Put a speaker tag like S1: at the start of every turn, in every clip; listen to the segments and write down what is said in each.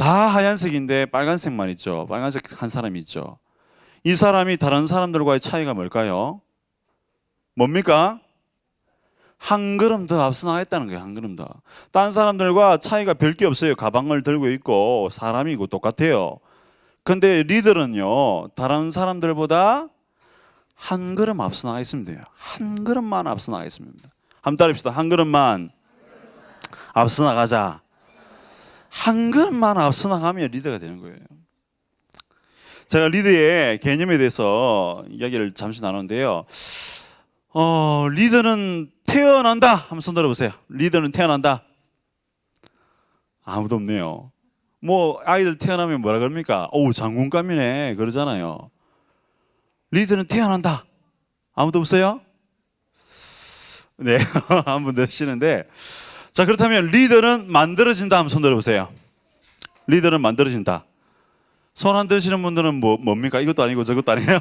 S1: 다 하얀색인데 빨간색만 있죠. 빨간색 한 사람이 있죠. 이 사람이 다른 사람들과의 차이가 뭘까요? 뭡니까? 한 걸음 더 앞서 나갔다는 거예요. 한 걸음 더. 다른 사람들과 차이가 별 게 없어요. 가방을 들고 있고 사람이고 똑같아요. 근데 리더는요, 다른 사람들보다 한 걸음 앞서 나가 있으면 돼요. 한 걸음만 앞서 나가 있으면 됩니다. 한번 따라합시다. 한 걸음만 앞서 나가자. 한 걸음만 앞서 나가면 리더가 되는 거예요. 제가 리더의 개념에 대해서 이야기를 잠시 나누는데요. 리더는 태어난다. 한번 손 들어보세요. 리더는 태어난다. 아무도 없네요. 뭐 아이들 태어나면 뭐라 그럽니까? 오, 장군감이네 그러잖아요. 리더는 태어난다. 아무도 없어요? 네, 한 분 드시는데, 자, 그렇다면 리더는 만들어진다. 한번 손 들어보세요. 리더는 만들어진다. 손 안 드시는 분들은 뭡니까? 이것도 아니고 저것도 아니에요.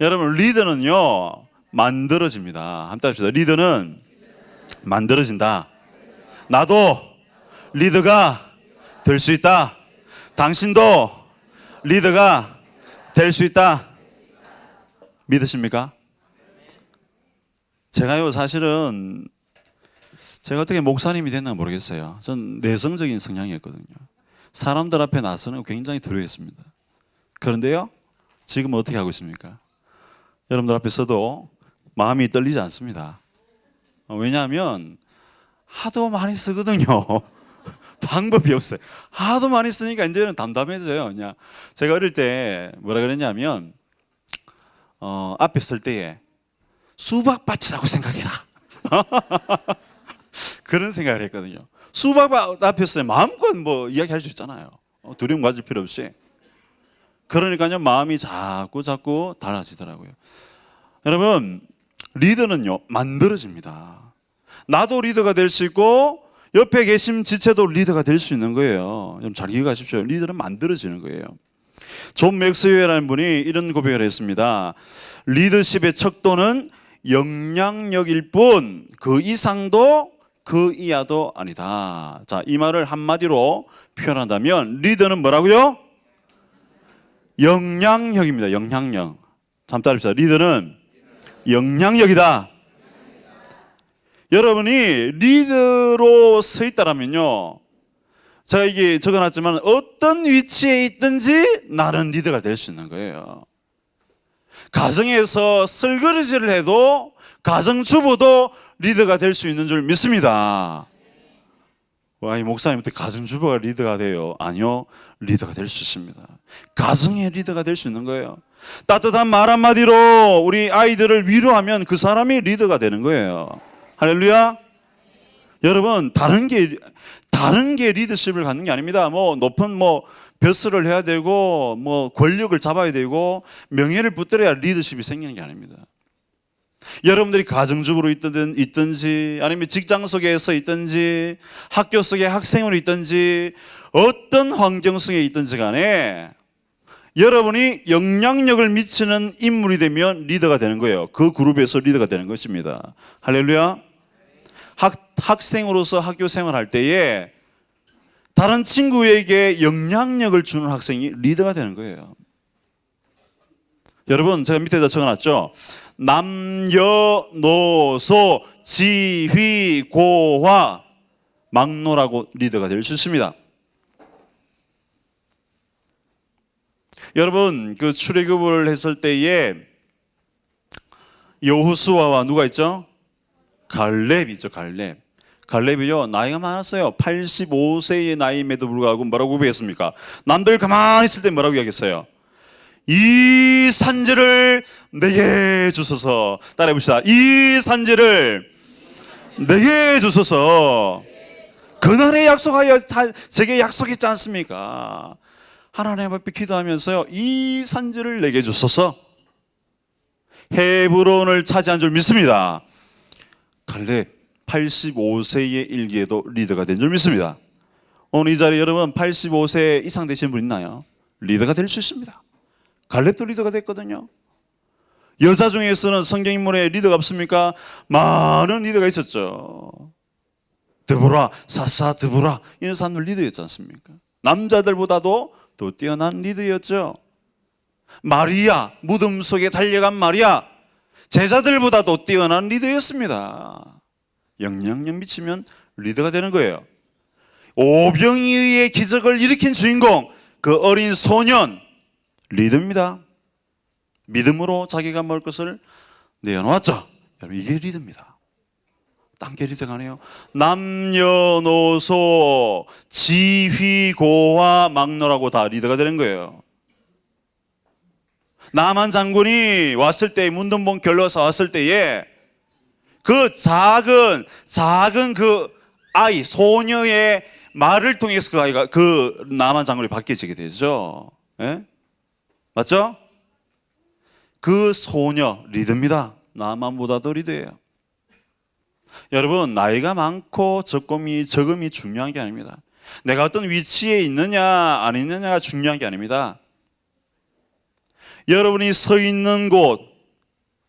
S1: 여러분, 리더는요 만들어집니다. 한번 따라합시다. 리더는 만들어진다. 나도 리더가 될 수 있다. 당신도 리더가 될 수 있다. 믿으십니까? 제가요, 사실은 제가 어떻게 목사님이 됐나 모르겠어요. 전 내성적인 성향이었거든요. 사람들 앞에 나서는 굉장히 두려워했습니다. 그런데요, 지금 어떻게 하고 있습니까? 여러분들 앞에서도 마음이 떨리지 않습니다. 왜냐하면 하도 많이 쓰거든요. 방법이 없어요. 하도 많이 쓰니까 이제는 담담해져요. 그냥 제가 어릴 때 뭐라 그랬냐면 앞에 설 때에 수박밭이라고 생각해라. 그런 생각을 했거든요. 수박밭 앞에서 마음껏 뭐 이야기할 수 있잖아요. 두려움 가질 필요 없이. 그러니까요, 마음이 자꾸 달라지더라고요. 여러분, 리더는요 만들어집니다. 나도 리더가 될 수 있고 옆에 계신 지체도 리더가 될 수 있는 거예요. 좀 잘 기억하십시오. 리더는 만들어지는 거예요. 존 맥스웰이라는 분이 이런 고백을 했습니다. 리더십의 척도는 영향력일 뿐 그 이상도 그 이하도 아니다. 자, 이 말을 한마디로 표현한다면 리더는 뭐라고요? 영향력입니다. 영향력. 잠 따릅시다. 리더는 영향력이다. 여러분이 리더로 서 있다라면요, 제가 이게 적어놨지만 어떤 위치에 있든지 나는 리더가 될 수 있는 거예요. 가정에서 설거지를 해도 가정주부도 리더가 될 수 있는 줄 믿습니다. 와, 이 목사님 어떻게 가정주부가 리더가 돼요? 아니요, 리더가 될 수 있습니다. 가정의 리더가 될 수 있는 거예요. 따뜻한 말 한마디로 우리 아이들을 위로하면 그 사람이 리더가 되는 거예요. 할렐루야. 여러분, 다른 게 리더십을 갖는 게 아닙니다. 뭐 높은 벼슬을 해야 되고 권력을 잡아야 되고 명예를 붙들어야 리더십이 생기는 게 아닙니다. 여러분들이 가정주부로 있든지 아니면 직장 속에서 있든지 학교 속에 학생으로 있든지 어떤 환경 속에 있든지 간에 여러분이 영향력을 미치는 인물이 되면 리더가 되는 거예요. 그 그룹에서 리더가 되는 것입니다. 할렐루야. 학생으로서 학교 생활할 때에 다른 친구에게 영향력을 주는 학생이 리더가 되는 거예요. 여러분, 제가 밑에다 적어놨죠. 남녀노소 지휘고화 막론하고 리더가 될 수 있습니다. 여러분, 그 출애굽을 했을 때에 여호수아와 누가 있죠? 갈렙이죠. 갈렙이요, 나이가 많았어요. 85세의 나이임에도 불구하고 뭐라고 고백했습니까? 남들 가만히 있을 때 뭐라고 이야기했어요? 이 산지를 내게 주소서. 따라해봅시다. 이 산지를 내게 주소서. 그날에 약속하여 제게 약속했지 않습니까? 하나님 앞에 기도하면서요, 이 산지를 내게 주소서. 헤브론을 차지한 줄 믿습니다. 갈렙 85세의 일기에도 리더가 된 줄 믿습니다. 오늘 이 자리에 여러분 85세 이상 되신 분 있나요? 리더가 될 수 있습니다. 갈렙도 리더가 됐거든요. 여자 중에서는 성경 인물에 리더가 없습니까? 많은 리더가 있었죠. 드보라, 사사 드보라, 이런 사람들 리더였지 않습니까? 남자들보다도 더 뛰어난 리더였죠. 마리아, 무덤 속에 달려간 마리아, 제자들보다도 뛰어난 리더였습니다. 영향력 미치면 리더가 되는 거예요. 오병이의 기적을 일으킨 주인공, 그 어린 소년, 리더입니다. 믿음으로 자기가 먹을 것을 내어놓았죠. 여러분, 이게 리더입니다. 딴 게 리더가 아니에요. 남녀노소, 지휘고와 막노라고 다 리더가 되는 거예요. 나만 장군이 왔을 때, 문둥봉 결로서 왔을 때에 그 작은 그 아이, 소녀의 말을 통해서 그 아이가, 그 나만 장군이 바뀌어지게 되죠. 예? 맞죠? 그 소녀 리더입니다. 나만보다도 리더예요. 여러분, 나이가 많고 적음이 중요한 게 아닙니다. 내가 어떤 위치에 있느냐 안 있느냐가 중요한 게 아닙니다. 여러분이 서 있는 곳,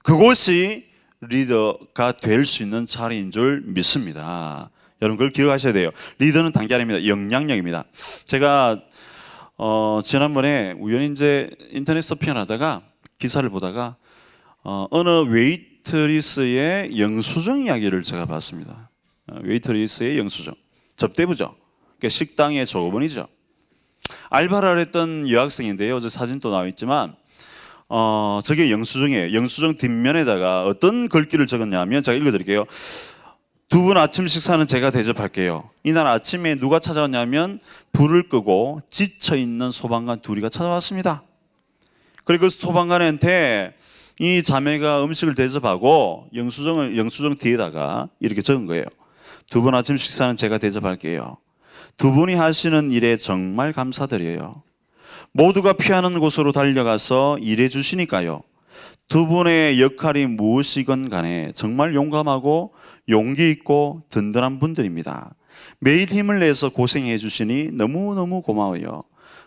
S1: 그곳이 리더가 될 수 있는 자리인 줄 믿습니다. 여러분, 그걸 기억하셔야 돼요. 리더는 단계 아닙니다. 영향력입니다. 제가 지난번에 우연히 이제 인터넷 서핑을 하다가 기사를 보다가 어느 웨이트리스의 영수증 이야기를 제가 봤습니다. 웨이트리스의 영수증, 접대부죠. 그러니까 식당의 조업원이죠. 알바를 했던 여학생인데요. 저 사진도 나와 있지만 저게 영수증이에요. 영수증 뒷면에다가 어떤 글귀를 적었냐면, 제가 읽어드릴게요. 두 분 아침 식사는 제가 대접할게요. 이날 아침에 누가 찾아왔냐면 불을 끄고 지쳐있는 소방관 둘이가 찾아왔습니다. 그리고 그 소방관한테 이 자매가 음식을 대접하고 영수증 뒤에다가 이렇게 적은 거예요. 두 분 아침 식사는 제가 대접할게요. 두 분이 하시는 일에 정말 감사드려요. 모두가 피하는 곳으로 달려가서 일해 주시니까요. 두 분의 역할이 무엇이건 간에 정말 용감하고 용기 있고 든든한 분들입니다. 매일 힘을 내서 고생해 주시니 너무너무 고마워요.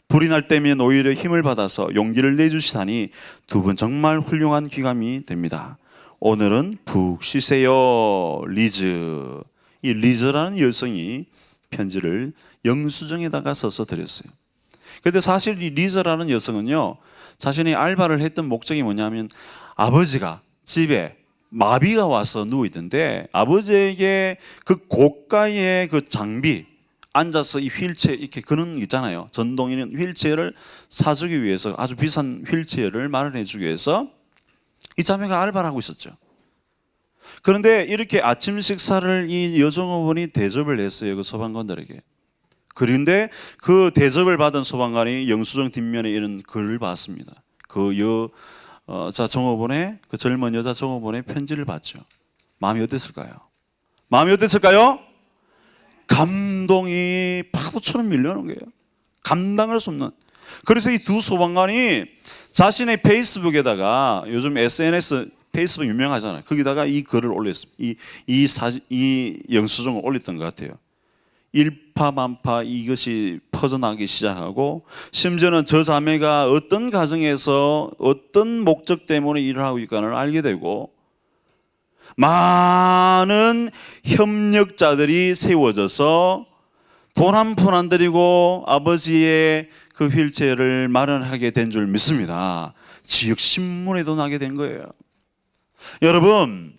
S1: 불이 날 때면 오히려 힘을 받아서 용기를 내주시다니 두 분 정말 훌륭한 귀감이 됩니다. 오늘은 푹 쉬세요, 리즈. 이 리즈라는 여성이 편지를 영수증에다가 써서 드렸어요. 그런데 사실 이 리즈라는 여성은요, 자신이 알바를 했던 목적이 뭐냐면, 아버지가 집에 마비가 와서 누워 있던데 아버지에게 그 고가의 그 장비, 앉아서 이 휠체어 이렇게 그런 있잖아요. 전동 있는 휠체어를 사주기 위해서, 아주 비싼 휠체어를 마련해 주기 위해서 이 자매가 알바를 하고 있었죠. 그런데 이렇게 아침 식사를 이 여종업원이 대접을 했어요, 그 소방관들에게. 그런데 그 대접을 받은 소방관이 영수증 뒷면에 이런 글을 봤습니다. 그 종업원의, 그 젊은 여자 종업원의 편지를 봤죠. 마음이 어땠을까요? 마음이 어땠을까요? 감동이 파도처럼 밀려오는 거예요. 감당할 수 없는. 그래서 이 두 소방관이 자신의 페이스북에다가, 요즘 SNS 페이스북 유명하잖아요. 거기다가 이 글을 올렸습니다. 이 영수증을 올렸던 것 같아요. 일파만파 이것이 퍼져나가기 시작하고, 심지어는 저 자매가 어떤 가정에서 어떤 목적 때문에 일을 하고 있는가를 알게 되고, 많은 협력자들이 세워져서 돈 한 푼 안 들이고 아버지의 그 휠체어를 마련하게 된 줄 믿습니다. 지역 신문에도 나게 된 거예요. 여러분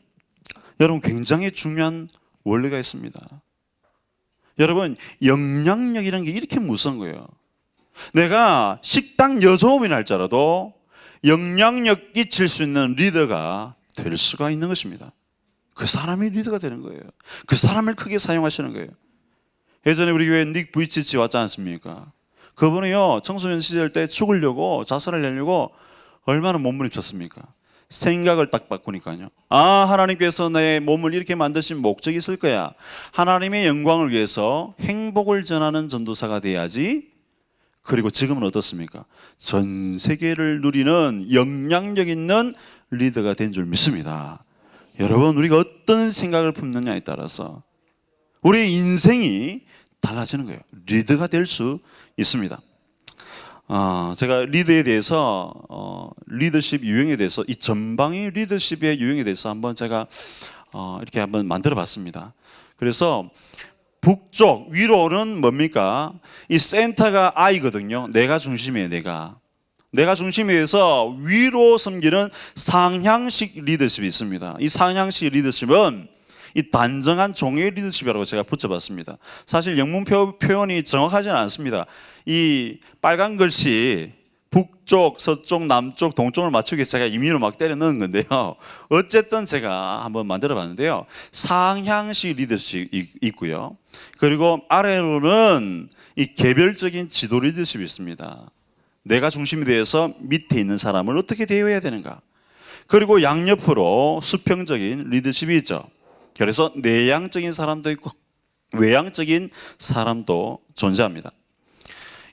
S1: 굉장히 중요한 원리가 있습니다. 여러분, 영향력이라는 게 이렇게 무서운 거예요. 내가 식당 여종업인 할지라도 영향력 끼칠 수 있는 리더가 될 수가 있는 것입니다. 그 사람이 리더가 되는 거예요. 그 사람을 크게 사용하시는 거예요. 예전에 우리 교회 닉 부이치치 왔지 않습니까? 그분이요, 청소년 시절 때 죽으려고, 자살을 하려고 얼마나 몸부림쳤습니까? 생각을 딱 바꾸니까요. 하나님께서 내 몸을 이렇게 만드신 목적이 있을 거야. 하나님의 영광을 위해서 행복을 전하는 전도사가 돼야지. 그리고 지금은 어떻습니까? 전 세계를 누리는 영향력 있는 리더가 된 줄 믿습니다. 여러분, 우리가 어떤 생각을 품느냐에 따라서 우리의 인생이 달라지는 거예요. 리더가 될 수 있습니다. 제가 리더에 대해서, 리더십 유형에 대해서, 이 전방위 리더십의 유형에 대해서 한번 제가 이렇게 한번 만들어 봤습니다. 그래서 북쪽 위로는 뭡니까? 이 센터가 I거든요. 내가 중심이에요. 내가 중심이 돼서 위로 섬기는 상향식 리더십이 있습니다. 이 상향식 리더십은 이 단정한 종의 리더십이라고 제가 붙여봤습니다. 사실 영문 표현이 정확하지는 않습니다. 이 빨간 글씨 북쪽, 서쪽, 남쪽, 동쪽을 맞추기 위해서 제가 임의로 막 때려 넣은 건데요. 어쨌든 제가 한번 만들어 봤는데요. 상향식 리더십이 있고요. 그리고 아래로는 이 개별적인 지도 리더십이 있습니다. 내가 중심이 되어서 밑에 있는 사람을 어떻게 대해야 되는가. 그리고 양옆으로 수평적인 리더십이 있죠. 그래서 내향적인 사람도 있고 외향적인 사람도 존재합니다.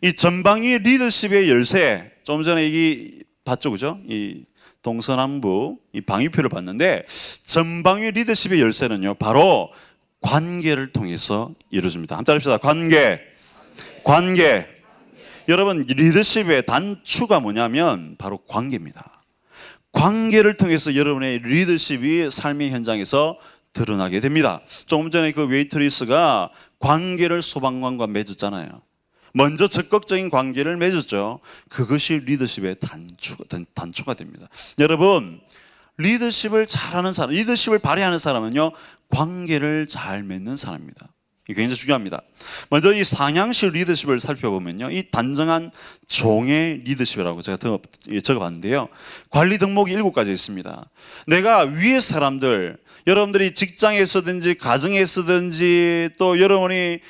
S1: 이 전방위 리더십의 열쇠, 좀 전에 이게 봤죠, 그죠? 이 동서남북 이 방위표를 봤는데 전방위 리더십의 열쇠는요, 바로 관계를 통해서 이루어집니다. 한번 따라합시다. 관계. 여러분, 리더십의 단추가 뭐냐면 바로 관계입니다. 관계를 통해서 여러분의 리더십이 삶의 현장에서 드러나게 됩니다. 조금 전에 그 웨이트리스가 관계를 소방관과 맺었잖아요. 먼저 적극적인 관계를 맺었죠. 그것이 리더십의 단초가 됩니다. 여러분, 리더십을 잘하는 사람, 리더십을 발휘하는 사람은요, 관계를 잘 맺는 사람입니다. 이게 굉장히 중요합니다. 먼저 이 상향식 리더십을 살펴보면요, 이 단정한 종의 리더십이라고 제가 적어봤는데요, 관리 덕목이 7가지 있습니다. 내가 위의 사람들, 여러분들이 직장에 쓰든지 가정에 쓰든지 또 여러분이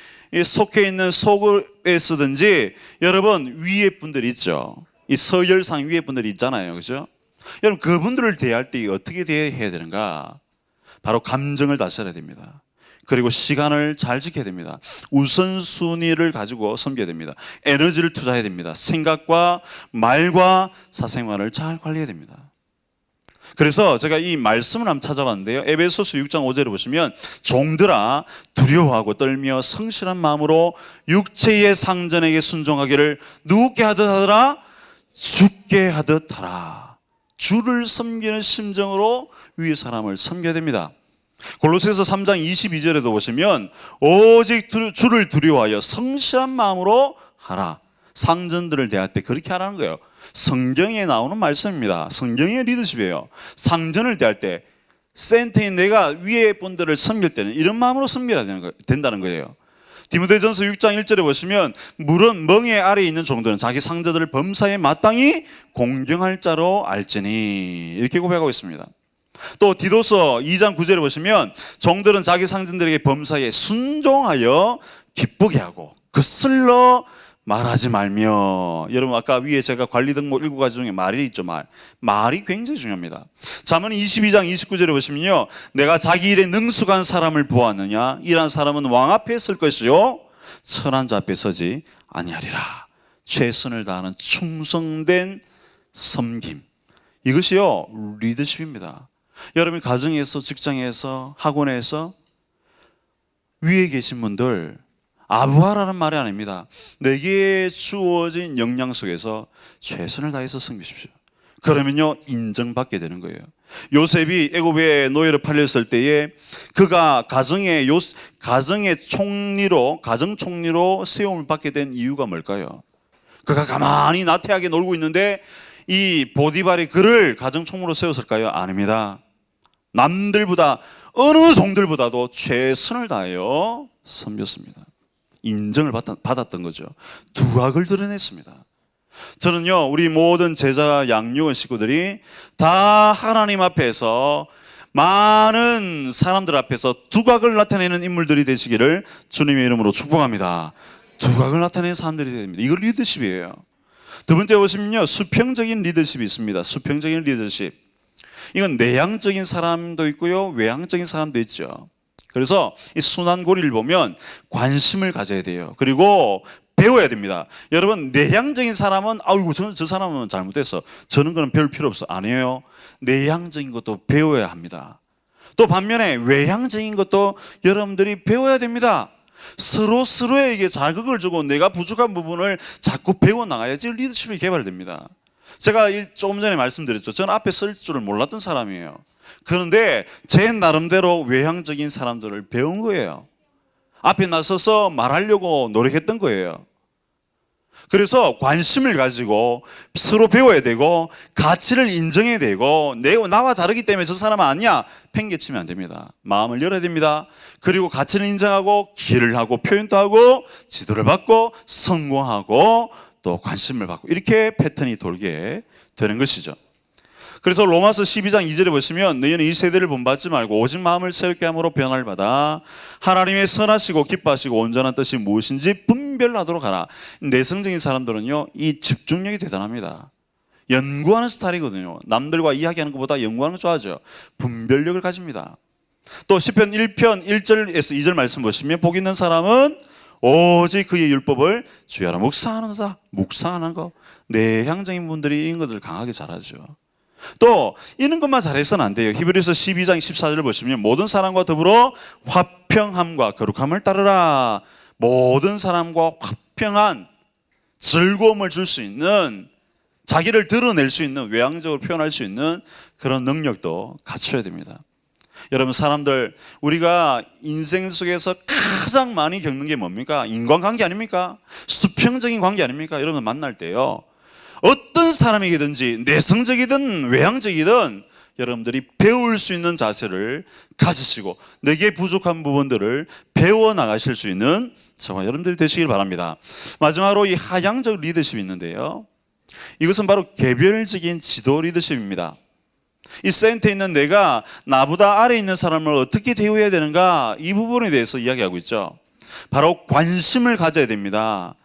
S1: 속해 있는 소그에 쓰든지 여러분 위에 분들이 있죠. 이 서열상 위에 분들이 있잖아요, 그죠? 여러분 그분들을 대할 때 어떻게 대해야 되는가? 바로 감정을 다스려야 됩니다. 그리고 시간을 잘 지켜야 됩니다. 우선순위를 가지고 섬겨야 됩니다. 에너지를 투자해야 됩니다. 생각과 말과 사생활을 잘 관리해야 됩니다. 그래서 제가 이 말씀을 한번 찾아봤는데요, 에베소서 6장 5절에 보시면 종들아 두려워하고 떨며 성실한 마음으로 육체의 상전에게 순종하기를 누구께 하듯 하더라? 주께 하듯 하라. 주를 섬기는 심정으로 위의 사람을 섬겨야 됩니다. 골로새서 3장 22절에도 보시면 오직 주를 두려워하여 성실한 마음으로 하라. 상전들을 대할 때 그렇게 하라는 거예요. 성경에 나오는 말씀입니다. 성경의 리더십이에요. 상전을 대할 때 센터인 내가 위에 분들을 섬길 때는 이런 마음으로 섬겨야 된다는 거예요. 디모데전서 6장 1절에 보시면 물은 멍에 아래에 있는 종들은 자기 상전들을 범사에 마땅히 공경할 자로 알지니, 이렇게 고백하고 있습니다. 또 디도서 2장 9절에 보시면 종들은 자기 상전들에게 범사에 순종하여 기쁘게 하고 거슬러 말하지 말며. 여러분 아까 위에 제가 관리 덕목 7가지 중에 말이 있죠. 말이 굉장히 중요합니다. 잠언 22장 29절에 보시면요, 내가 자기 일에 능숙한 사람을 보았느냐? 이란 사람은 왕 앞에 설 것이요 선한 자 앞에 서지 아니하리라. 최선을 다하는 충성된 섬김, 이것이요 리더십입니다. 여러분 가정에서, 직장에서, 학원에서 위에 계신 분들 아부하라는 말이 아닙니다. 내게 주어진 역량 속에서 최선을 다해서 섬기십시오. 그러면요 인정받게 되는 거예요. 요셉이 애굽의 노예로 팔렸을 때에 그가 가정의 총리로 세움을 받게 된 이유가 뭘까요? 그가 가만히 나태하게 놀고 있는데 이 보디발이 그를 가정 총무로 세웠을까요? 아닙니다. 남들보다 어느 종들보다도 최선을 다하여 섬겼습니다. 인정을 받았던 거죠. 두각을 드러냈습니다. 저는요 우리 모든 제자 양육원 식구들이 다 하나님 앞에서 많은 사람들 앞에서 두각을 나타내는 인물들이 되시기를 주님의 이름으로 축복합니다. 두각을 나타내는 사람들이 됩니다. 이거 리더십이에요. 두 번째 보시면요, 수평적인 리더십이 있습니다. 수평적인 리더십, 이건 내향적인 사람도 있고요 외향적인 사람도 있죠. 그래서 이 순환고리를 보면 관심을 가져야 돼요. 그리고 배워야 됩니다. 여러분 내향적인 사람은 아이고 저 사람은 잘못했어, 저는 그럼 배울 필요 없어, 아니에요. 내향적인 것도 배워야 합니다. 또 반면에 외향적인 것도 여러분들이 배워야 됩니다. 서로에게 자극을 주고 내가 부족한 부분을 자꾸 배워나가야지 리더십이 개발됩니다. 제가 조금 전에 말씀드렸죠. 저는 앞에 설 줄을 몰랐던 사람이에요. 그런데 제 나름대로 외향적인 사람들을 배운 거예요. 앞에 나서서 말하려고 노력했던 거예요. 그래서 관심을 가지고 서로 배워야 되고 가치를 인정해야 되고 나와 다르기 때문에 저 사람은 아니야 팽개치면 안 됩니다. 마음을 열어야 됩니다. 그리고 가치를 인정하고 기회를 하고 표현도 하고 지도를 받고 성공하고 또 관심을 받고 이렇게 패턴이 돌게 되는 것이죠. 그래서 로마서 12장 2절에 보시면 너희는 이 세대를 본받지 말고 오직 마음을 새롭게 함으로 변화를 받아 하나님의 선하시고 기뻐하시고 온전한 뜻이 무엇인지 분별하도록 하라. 내성적인 사람들은요 이 집중력이 대단합니다. 연구하는 스타일이거든요. 남들과 이야기하는 것보다 연구하는 거 좋아하죠. 분별력을 가집니다. 또 시편 1편 1절에서 2절 말씀 보시면 복 있는 사람은 오직 그의 율법을 주야라 묵상하는다. 묵상하는 거. 내향적인 분들이 이런 것들을 강하게 잘하죠. 또 이런 것만 잘해서는 안 돼요. 히브리서 12장 14절을 보시면 모든 사람과 더불어 화평함과 거룩함을 따르라. 모든 사람과 화평한 즐거움을 줄 수 있는 자기를 드러낼 수 있는 외향적으로 표현할 수 있는 그런 능력도 갖춰야 됩니다. 여러분 사람들 우리가 인생 속에서 가장 많이 겪는 게 뭡니까? 인간관계 아닙니까? 수평적인 관계 아닙니까? 여러분 만날 때요 어떤 사람에게든지 내성적이든 외향적이든 여러분들이 배울 수 있는 자세를 가지시고 내게 부족한 부분들을 배워나가실 수 있는 저와 여러분들이 되시길 바랍니다. 마지막으로 이 하향적 리더십이 있는데요 이것은 바로 개별적인 지도 리더십입니다. 이 센터에 있는 내가 나보다 아래에 있는 사람을 어떻게 대우해야 되는가 이 부분에 대해서 이야기하고 있죠. 바로 관심을 가져야 됩니다.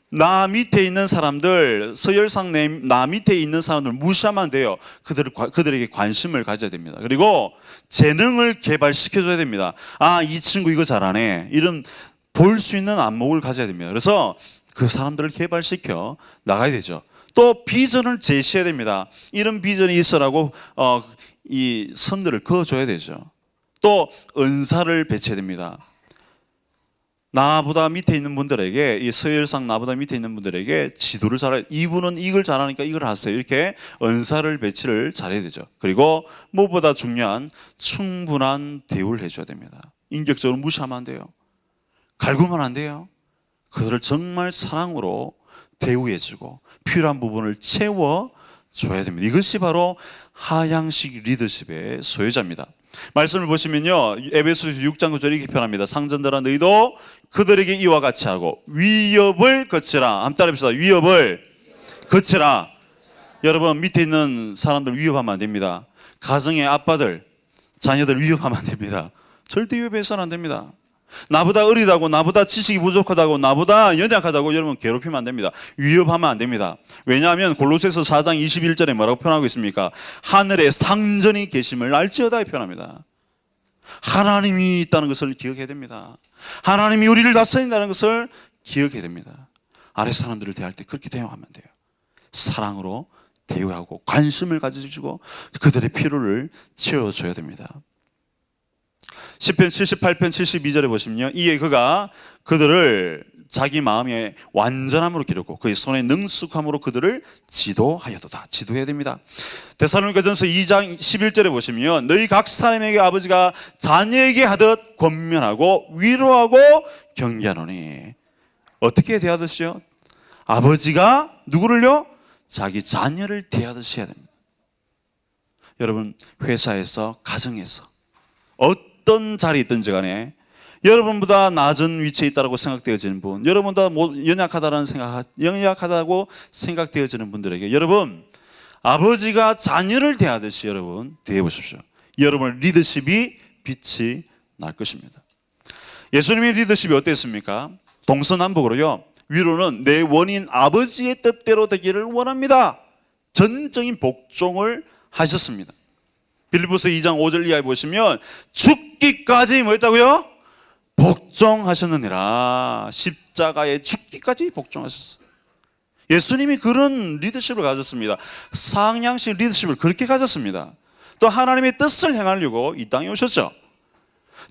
S1: 나 밑에 있는 사람들, 서열상 나 밑에 있는 사람들 무시하면 안 돼요. 그들에게 관심을 가져야 됩니다. 그리고 재능을 개발시켜줘야 됩니다. 아, 이 친구 이거 잘하네. 이런 볼 수 있는 안목을 가져야 됩니다. 그래서 그 사람들을 개발시켜 나가야 되죠. 또 비전을 제시해야 됩니다. 이런 비전이 있어라고 이 선들을 그어줘야 되죠. 또 은사를 배치해야 됩니다. 나보다 밑에 있는 분들에게 이 서열상 나보다 밑에 있는 분들에게 지도를 잘해. 이분은 이걸 잘하니까 이걸 하세요. 이렇게 은사를 배치를 잘해야 되죠. 그리고 무엇보다 중요한 충분한 대우를 해줘야 됩니다. 인격적으로 무시하면 안 돼요. 갈구면 안 돼요. 그들을 정말 사랑으로 대우해주고 필요한 부분을 채워줘야 됩니다. 이것이 바로 하향식 리더십의 소유자입니다. 말씀을 보시면요 에베소서 6장 9절 이렇게 표현합니다. 상전들아 너희도 그들에게 이와 같이 하고 위협을 거치라. 한번 따라합시다. 위협을 거치라. 여러분 밑에 있는 사람들 위협하면 안 됩니다. 가정의 아빠들 자녀들 위협하면 안 됩니다. 절대 위협해서는 안 됩니다. 나보다 어리다고 나보다 지식이 부족하다고 나보다 연약하다고 여러분 괴롭히면 안 됩니다. 위협하면 안 됩니다. 왜냐하면 골로새서 4장 21절에 뭐라고 표현하고 있습니까? 하늘에 상전이 계심을 알지어다 표현합니다. 하나님이 있다는 것을 기억해야 됩니다. 하나님이 우리를 다스린다는 것을 기억해야 됩니다. 아래 사람들을 대할 때 그렇게 대응하면 돼요. 사랑으로 대우하고 관심을 가지고 그들의 필요를 채워줘야 됩니다. 시편 78편 72절에 보시면요 이에 그가 그들을 자기 마음의 완전함으로 기르고 그의 손의 능숙함으로 그들을 지도하여도다. 지도해야 됩니다. 데살로니가전서 2장 11절에 보시면 너희 각 사람에게 아버지가 자녀에게 하듯 권면하고 위로하고 경계하노니. 어떻게 대하듯이요? 아버지가 누구를요? 자기 자녀를 대하듯이 해야 됩니다. 여러분 회사에서 가정에서 어떤 자리에 있든지 간에 여러분보다 낮은 위치에 있다고 생각되어지는 분, 여러분보다 연약하다고 생각되어지는 분들에게 여러분 아버지가 자녀를 대하듯이 여러분 대해보십시오. 여러분의 리더십이 빛이 날 것입니다. 예수님의 리더십이 어땠습니까? 동서남북으로요 위로는 내 원인 아버지의 뜻대로 되기를 원합니다. 전적인 복종을 하셨습니다. 빌립보서 2장 5절 이하에 보시면 죽기까지 뭐 했다고요? 복종하셨느니라. 십자가에 죽기까지 복종하셨어요. 예수님이 그런 리더십을 가졌습니다. 상향식 리더십을 그렇게 가졌습니다. 또 하나님의 뜻을 행하려고 이 땅에 오셨죠.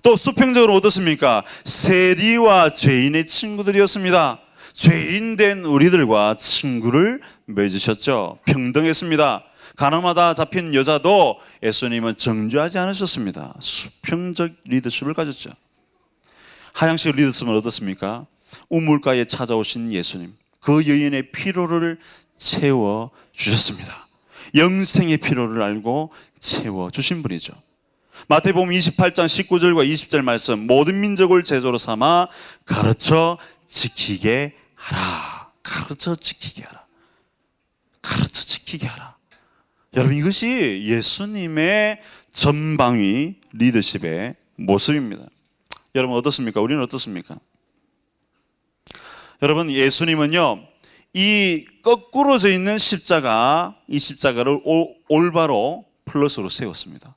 S1: 또 수평적으로 어떻습니까? 세리와 죄인의 친구들이었습니다. 죄인된 우리들과 친구를 맺으셨죠. 평등했습니다. 가늠하다 잡힌 여자도 예수님은 정죄하지 않으셨습니다. 수평적 리더십을 가졌죠. 하향식을 리더십은 어떻습니까? 우물가에 찾아오신 예수님, 그 여인의 피로를 채워 주셨습니다. 영생의 피로를 알고 채워 주신 분이죠. 마태복음 28장 19절과 20절 말씀, 모든 민족을 제자로 삼아 가르쳐 지키게 하라. 가르쳐 지키게 하라. 가르쳐 지키게 하라. 여러분, 이것이 예수님의 전방위 리더십의 모습입니다. 여러분 어떻습니까? 우리는 어떻습니까? 여러분, 예수님은요, 이 거꾸로져 있는 십자가, 이 십자가를 올바로 플러스로 세웠습니다.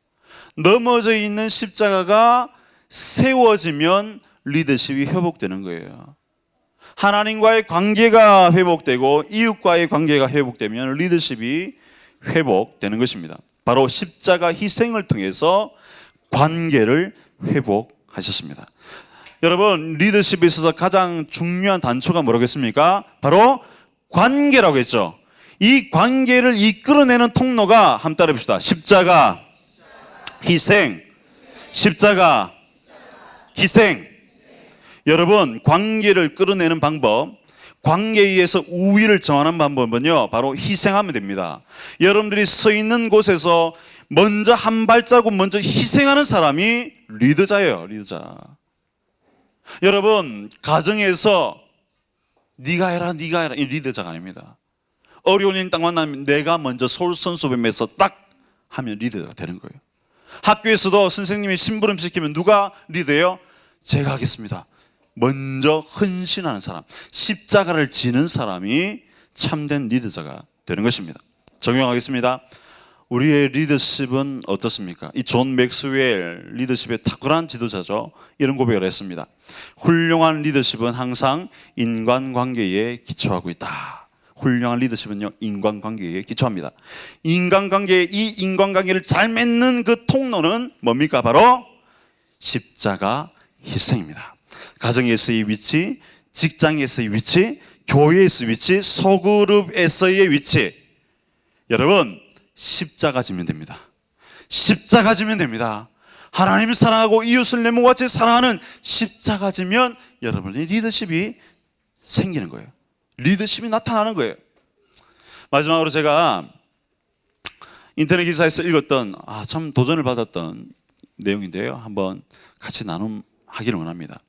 S1: 넘어져 있는 십자가가 세워지면 리더십이 회복되는 거예요. 하나님과의 관계가 회복되고 이웃과의 관계가 회복되면 리더십이 회복되는 것입니다. 바로 십자가 희생을 통해서 관계를 회복하셨습니다. 여러분, 리더십에 있어서 가장 중요한 단초가 뭐라겠습니까? 바로 관계라고 했죠. 이 관계를 이끌어내는 통로가, 한번 따라해봅시다. 십자가, 희생, 십자가, 희생. 여러분, 관계를 끌어내는 방법, 관계에 의해서 우위를 정하는 방법은요, 바로 희생하면 됩니다. 여러분들이 서 있는 곳에서 먼저 한 발자국 먼저 희생하는 사람이 리더자예요. 리더자. 여러분, 가정에서 네가 해라 네가 해라, 이 리더자가 아닙니다. 어려운 일 딱 만나면 내가 먼저 솔선수범해서 딱 하면 리더가 되는 거예요. 학교에서도 선생님이 심부름 시키면 누가 리더예요? 제가 하겠습니다. 먼저 헌신하는 사람, 십자가를 지는 사람이 참된 리더자가 되는 것입니다. 적용하겠습니다. 우리의 리더십은 어떻습니까? 이 존 맥스웰 리더십의 탁월한 지도자죠. 이런 고백을 했습니다. 훌륭한 리더십은 항상 인간관계에 기초하고 있다. 훌륭한 리더십은요, 인간관계에 기초합니다. 이 인간관계를 잘 맺는 그 통로는 뭡니까? 바로 십자가 희생입니다. 가정에서의 위치, 직장에서의 위치, 교회에서의 위치, 소그룹에서의 위치. 여러분, 십자가 지면 됩니다. 십자가 지면 됩니다. 하나님을 사랑하고 이웃을 내 몸과 같이 사랑하는 십자가 지면 여러분의 리더십이 생기는 거예요. 리더십이 나타나는 거예요. 마지막으로 제가 인터넷 기사에서 읽었던 참 도전을 받았던 내용인데요, 한번 같이 나눔하기를 원합니다.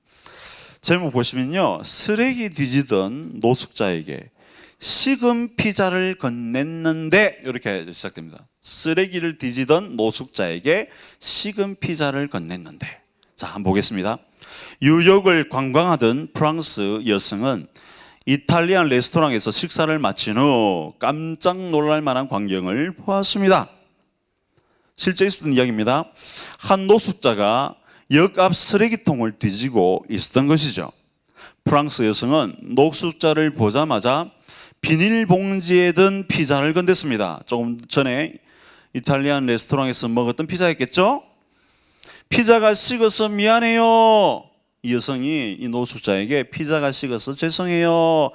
S1: 제목 보시면요, 쓰레기 뒤지던 노숙자에게 식은 피자를 건넸는데, 이렇게 시작됩니다. 쓰레기를 뒤지던 노숙자에게 식은 피자를 건넸는데. 자, 한번 보겠습니다. 뉴욕을 관광하던 프랑스 여성은 이탈리안 레스토랑에서 식사를 마친 후 깜짝 놀랄 만한 광경을 보았습니다. 실제 있었던 이야기입니다. 한 노숙자가 역 앞 쓰레기통을 뒤지고 있었던 것이죠. 프랑스 여성은 노숙자를 보자마자 비닐봉지에 든 피자를 건넸습니다. 조금 전에 이탈리안 레스토랑에서 먹었던 피자였겠죠? 피자가 식어서 미안해요. 이 여성이 이 노숙자에게 피자가 식어서 죄송해요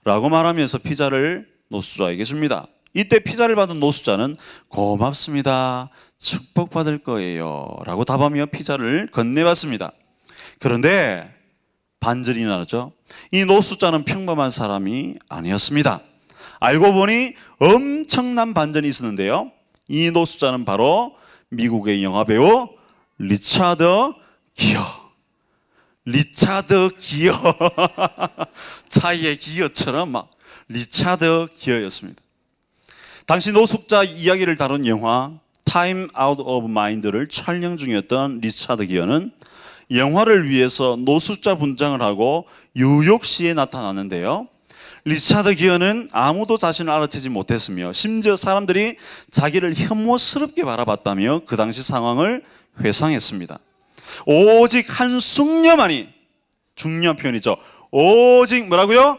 S1: 라고 말하면서 피자를 노숙자에게 줍니다. 이때 피자를 받은 노숙자는 고맙습니다, 축복받을 거예요 라고 답하며 피자를 건네봤습니다. 그런데 반전이 나죠. 이 노숙자는 평범한 사람이 아니었습니다. 알고 보니 엄청난 반전이 있었는데요, 이 노숙자는 바로 미국의 영화배우 리차드 기어. 리차드 기어. 차이의 기어처럼 막 리차드 기어였습니다. 당시 노숙자 이야기를 다룬 영화 타임 아웃 오브 마인드를 촬영 중이었던 리차드 기어는 영화를 위해서 노숙자 분장을 하고 뉴욕시에 나타났는데요, 리차드 기어는 아무도 자신을 알아채지 못했으며 심지어 사람들이 자기를 혐오스럽게 바라봤다며 그 당시 상황을 회상했습니다. 오직 한 숙녀만이, 중요한 표현이죠. 오직 뭐라고요?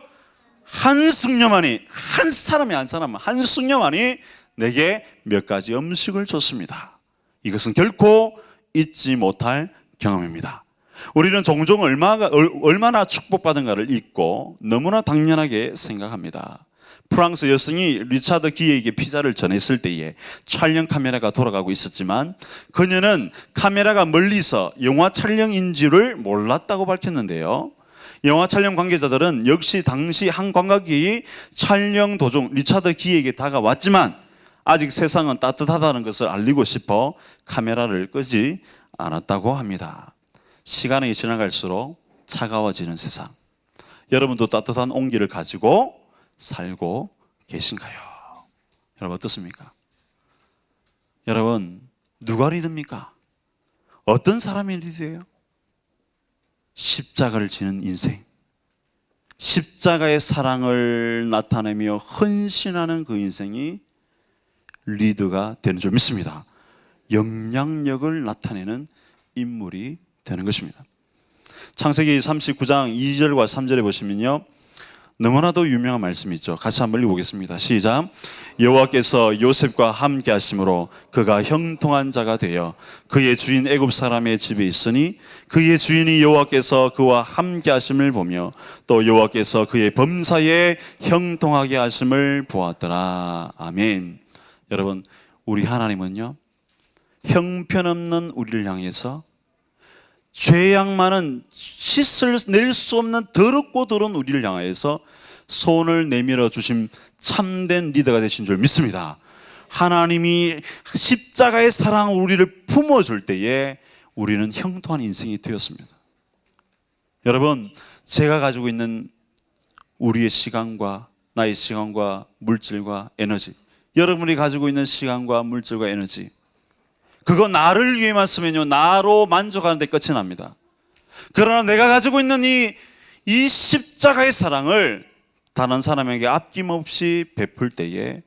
S1: 한 숙녀만이, 한 숙녀만이 내게 몇 가지 음식을 줬습니다. 이것은 결코 잊지 못할 경험입니다. 우리는 종종 얼마나 축복받은가를 잊고 너무나 당연하게 생각합니다. 프랑스 여성이 리차드 기에게 피자를 전했을 때에 촬영 카메라가 돌아가고 있었지만 그녀는 카메라가 멀리서 영화 촬영인 줄을 몰랐다고 밝혔는데요. 영화 촬영 관계자들은 역시 당시 한 관광객이 촬영 도중 리차드 기에게 다가왔지만 아직 세상은 따뜻하다는 것을 알리고 싶어 카메라를 끄지 않았다고 합니다. 시간이 지나갈수록 차가워지는 세상. 여러분도 따뜻한 온기를 가지고 살고 계신가요? 여러분 어떻습니까? 여러분 누가 리드입니까? 어떤 사람이 리드예요? 십자가를 지는 인생, 십자가의 사랑을 나타내며 헌신하는 그 인생이 리드가 되는 줄 믿습니다. 영향력을 나타내는 인물이 되는 것입니다. 창세기 39장 2절과 3절에 보시면요, 너무나도 유명한 말씀이 있죠. 같이 한번 읽어보겠습니다. 시작. 여호와께서 요셉과 함께 하심으로 그가 형통한 자가 되어 그의 주인 애굽 사람의 집에 있으니 그의 주인이 여호와께서 그와 함께 하심을 보며 또 여호와께서 그의 범사에 형통하게 하심을 보았더라. 아멘. 여러분, 우리 하나님은요, 형편없는 우리를 향해서 죄악 많은 씻을 수 없는 더럽고 더러운 우리를 향해서 손을 내밀어 주신 참된 리더가 되신 줄 믿습니다. 하나님이 십자가의 사랑 우리를 품어줄 때에 우리는 형통한 인생이 되었습니다. 여러분, 제가 가지고 있는 우리의 시간과 나의 시간과 물질과 에너지, 여러분이 가지고 있는 시간과 물질과 에너지, 그거 나를 위해만 쓰면요, 나로 만족하는 데 끝이 납니다. 그러나 내가 가지고 있는 이 십자가의 사랑을 다른 사람에게 아낌없이 베풀 때에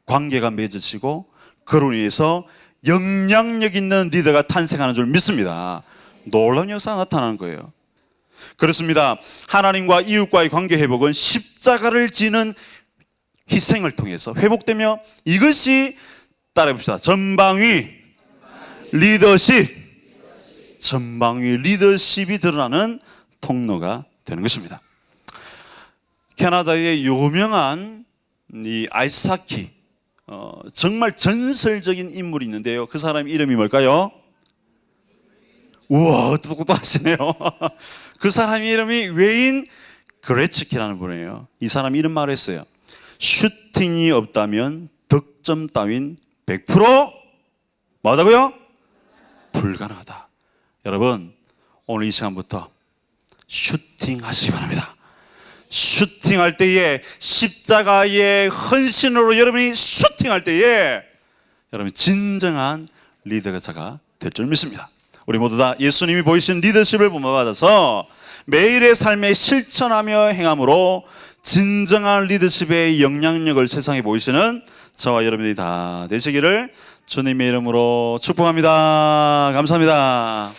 S1: 관계가 맺어지고 그로 인해서 영향력 있는 리더가 탄생하는 줄 믿습니다. 놀라운 역사가 나타나는 거예요. 그렇습니다. 하나님과 이웃과의 관계 회복은 십자가를 지는 희생을 통해서 회복되며 이것이 따라해봅시다. 전방위 리더십, 전방위 리더십이 드러나는 통로가 되는 것입니다. 캐나다의 유명한 이 아이스하키, 정말 전설적인 인물이 있는데요. 그 사람 이름이 뭘까요? 우와, 똑똑하시네요. 그 사람 이름이 웨인 그레츠키라는 분이에요. 이 사람 이런 말을 했어요. 슈팅이 없다면 득점 따윈 100% 뭐하다고요? 불가능하다. 여러분, 오늘 이 시간부터 슈팅 하시기 바랍니다. 슈팅할 때에 십자가의 헌신으로 여러분이 슈팅할 때에 여러분이 진정한 리더가 될 줄 믿습니다. 우리 모두 다 예수님이 보이신 리더십을 본받아서 매일의 삶에 실천하며 행함으로 진정한 리더십의 영향력을 세상에 보이시는 저와 여러분들이 다 되시기를 주님의 이름으로 축복합니다. 감사합니다.